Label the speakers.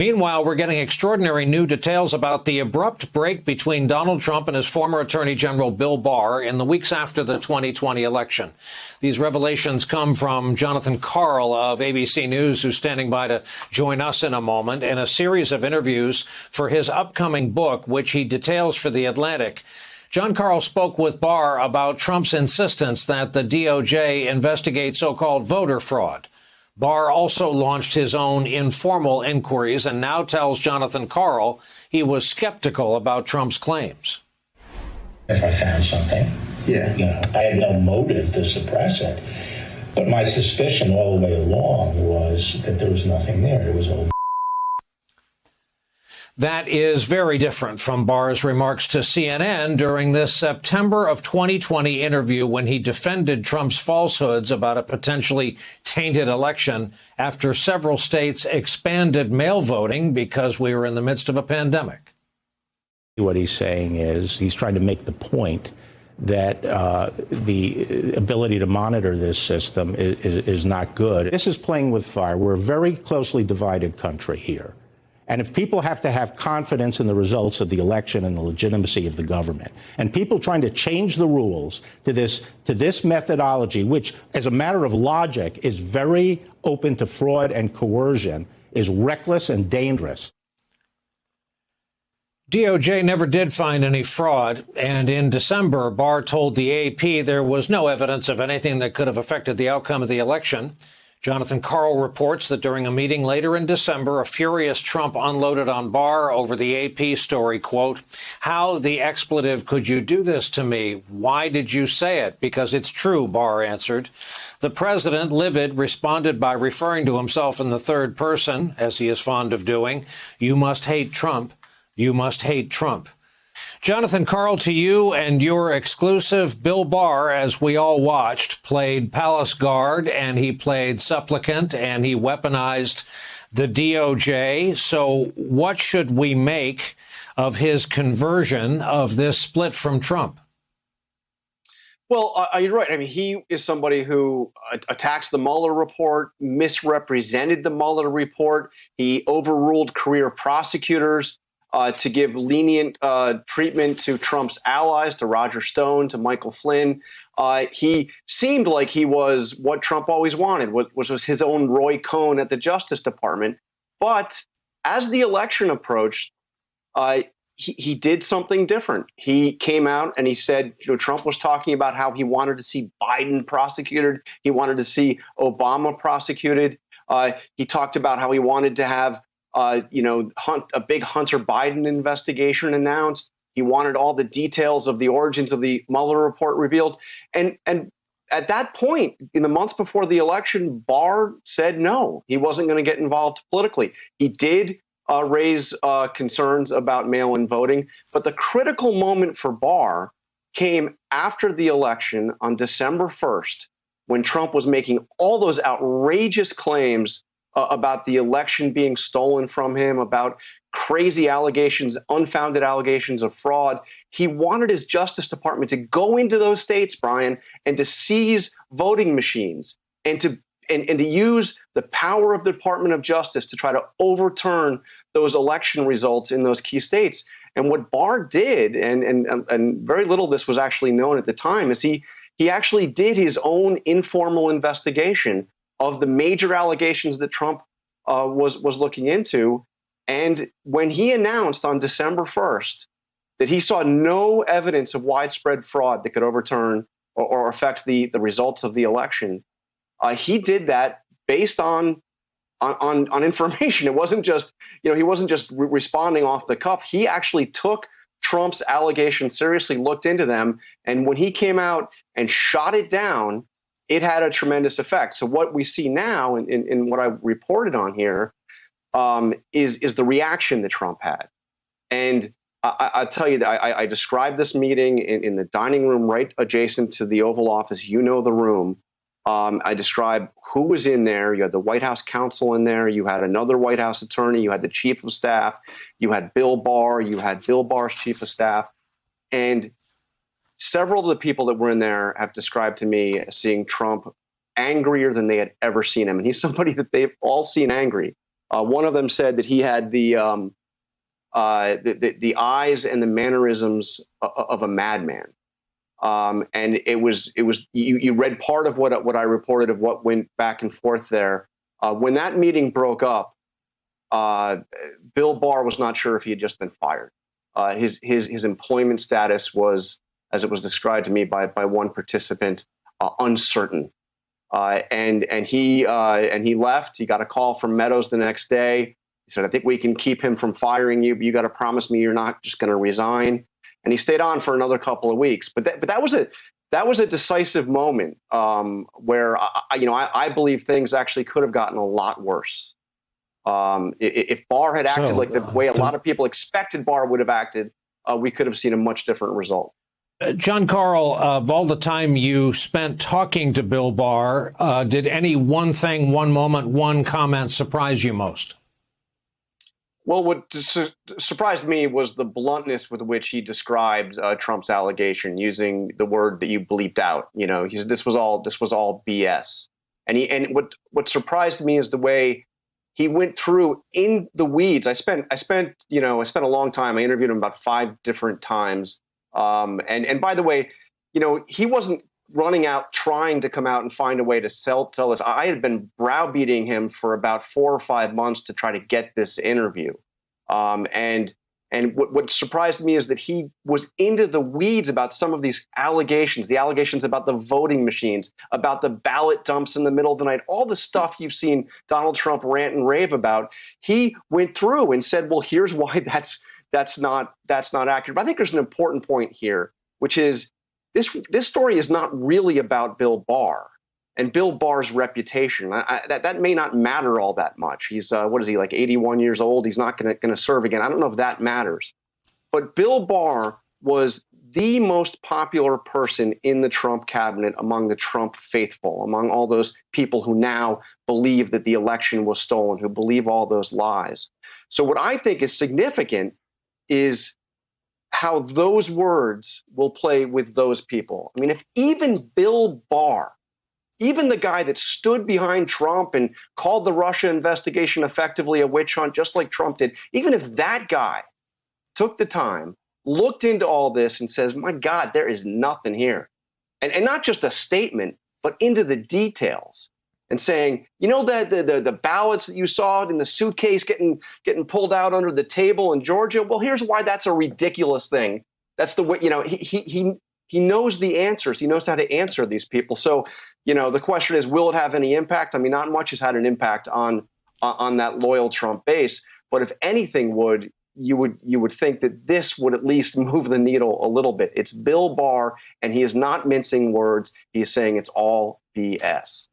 Speaker 1: Meanwhile, we're getting extraordinary new details about the abrupt break between Donald Trump and his former Attorney General Bill Barr in the weeks after the 2020 election. These revelations come from Jonathan Karl of ABC News, who's standing by to join us in a moment, in a series of interviews for his upcoming book, which he details for The Atlantic. John Karl spoke with Barr about Trump's insistence that the DOJ investigate so-called voter fraud. Barr also launched his own informal inquiries and now tells Jonathan Karl he was skeptical about Trump's claims.
Speaker 2: If I found something, I had no motive to suppress it. But my suspicion all the way along was that there was nothing there. It was all.
Speaker 1: That is very different from Barr's remarks to CNN during this September of 2020 interview when he defended Trump's falsehoods about a potentially tainted election after several states expanded mail voting because we were in the midst of a pandemic.
Speaker 3: What he's saying is he's trying to make the point that the ability to monitor this system is not good. This is playing with fire. We're a very closely divided country here. And if people have to have confidence in the results of the election and the legitimacy of the government, and people trying to change the rules to this methodology, which, as a matter of logic, is very open to fraud and coercion, is reckless and dangerous.
Speaker 1: DOJ never did find any fraud, and in December, Barr told the AP there was no evidence of anything that could have affected the outcome of the election. Jonathan Karl reports that during a meeting later in December, a furious Trump unloaded on Barr over the AP story, quote, "How the expletive could you do this to me? Why did you say it? Because it's true," Barr answered. The president, livid, responded by referring to himself in the third person, as he is fond of doing. "You must hate Trump. You must hate Trump." Jonathan Karl, to you and your exclusive. Bill Barr, as we all watched, played palace guard and he played supplicant and he weaponized the DOJ. So what should we make of his conversion of this split from Trump?
Speaker 4: Well, you're right. I mean, he is somebody who attacks the Mueller report, misrepresented the Mueller report. He overruled career prosecutors to give lenient treatment to Trump's allies, to Roger Stone, to Michael Flynn. He seemed like he was what Trump always wanted, which was his own Roy Cohn at the Justice Department. But as the election approached, he did something different. He came out and he said, Trump was talking about how he wanted to see Biden prosecuted. He wanted to see Obama prosecuted. He talked about how he wanted to have a big Hunter Biden investigation announced. He wanted all the details of the origins of the Mueller report revealed. And at that point, in the months before the election, Barr said no, he wasn't going to get involved politically. He did raise concerns about mail-in voting. But the critical moment for Barr came after the election on December 1st, when Trump was making all those outrageous claims about the election being stolen from him, about crazy allegations, unfounded allegations of fraud. He wanted his Justice Department to go into those states, Brian, and to seize voting machines and to use the power of the Department of Justice to try to overturn those election results in those key states. And what Barr did, and very little of this was actually known at the time, is he actually did his own informal investigation of the major allegations that Trump was looking into. And when he announced on December 1st that he saw no evidence of widespread fraud that could overturn or affect the results of the election, he did that based on information. It wasn't just, he wasn't just responding off the cuff. He actually took Trump's allegations seriously, looked into them. And when he came out and shot it down, it had a tremendous effect. So what we see now in what I reported on here is the reaction that Trump had. And I'll tell you that I described this meeting in the dining room right adjacent to the Oval Office. You know the room. I described who was in there. You had the White House counsel in there. You had another White House attorney. You had the chief of staff. You had Bill Barr. You had Bill Barr's chief of staff. And several of the people that were in there have described to me as seeing Trump angrier than they had ever seen him. And he's somebody that they've all seen angry. One of them said that he had the eyes and the mannerisms of a madman. And it was you read part of what I reported of what went back and forth there. When that meeting broke up, Bill Barr was not sure if he had just been fired. His employment status was, as it was described to me by one participant, uncertain. And he left. He got a call from Meadows the next day. He said, "I think we can keep him from firing you, but you got to promise me you're not just going to resign." And he stayed on for another couple of weeks. But that was a decisive moment where I believe things actually could have gotten a lot worse. If Barr had acted like the way a lot of people expected Barr would have acted, we could have seen a much different result.
Speaker 1: Jon Karl, of all the time you spent talking to Bill Barr, did any one thing, one moment, one comment surprise you most?
Speaker 4: Well, what surprised me was the bluntness with which he described Trump's allegation, using the word that you bleeped out. You know, he said this was all BS. And what surprised me is the way he went through in the weeds. I spent a long time. I interviewed him about 5 different times. And by the way, he wasn't running out trying to come out and find a way to tell this. I had been browbeating him for about 4 or 5 months to try to get this interview. And what surprised me is that he was into the weeds about some of these allegations, the allegations about the voting machines, about the ballot dumps in the middle of the night, all the stuff you've seen Donald Trump rant and rave about. He went through and said, well, here's why that's not accurate. But I think there's an important point here, which is this story is not really about Bill Barr and Bill Barr's reputation. That may not matter all that much. He's what is he, like 81 years old? He's not going to serve again. I don't know if that matters. But Bill Barr was the most popular person in the Trump cabinet, among the Trump faithful, among all those people who now believe that the election was stolen, who believe all those lies. So what I think is significant is how those words will play with those people. I mean, if even Bill Barr, even the guy that stood behind Trump and called the Russia investigation effectively a witch hunt, just like Trump did, even if that guy took the time, looked into all this and says, my God, there is nothing here. And not just a statement, but into the details and saying, the ballots that you saw in the suitcase getting pulled out under the table in Georgia. Well, here's why that's a ridiculous thing. That's the way, he knows the answers. He knows how to answer these people. So, the question is, will it have any impact? I mean, not much has had an impact on that loyal Trump base. But if anything you would think that this would at least move the needle a little bit. It's Bill Barr, and he is not mincing words. He is saying it's all BS.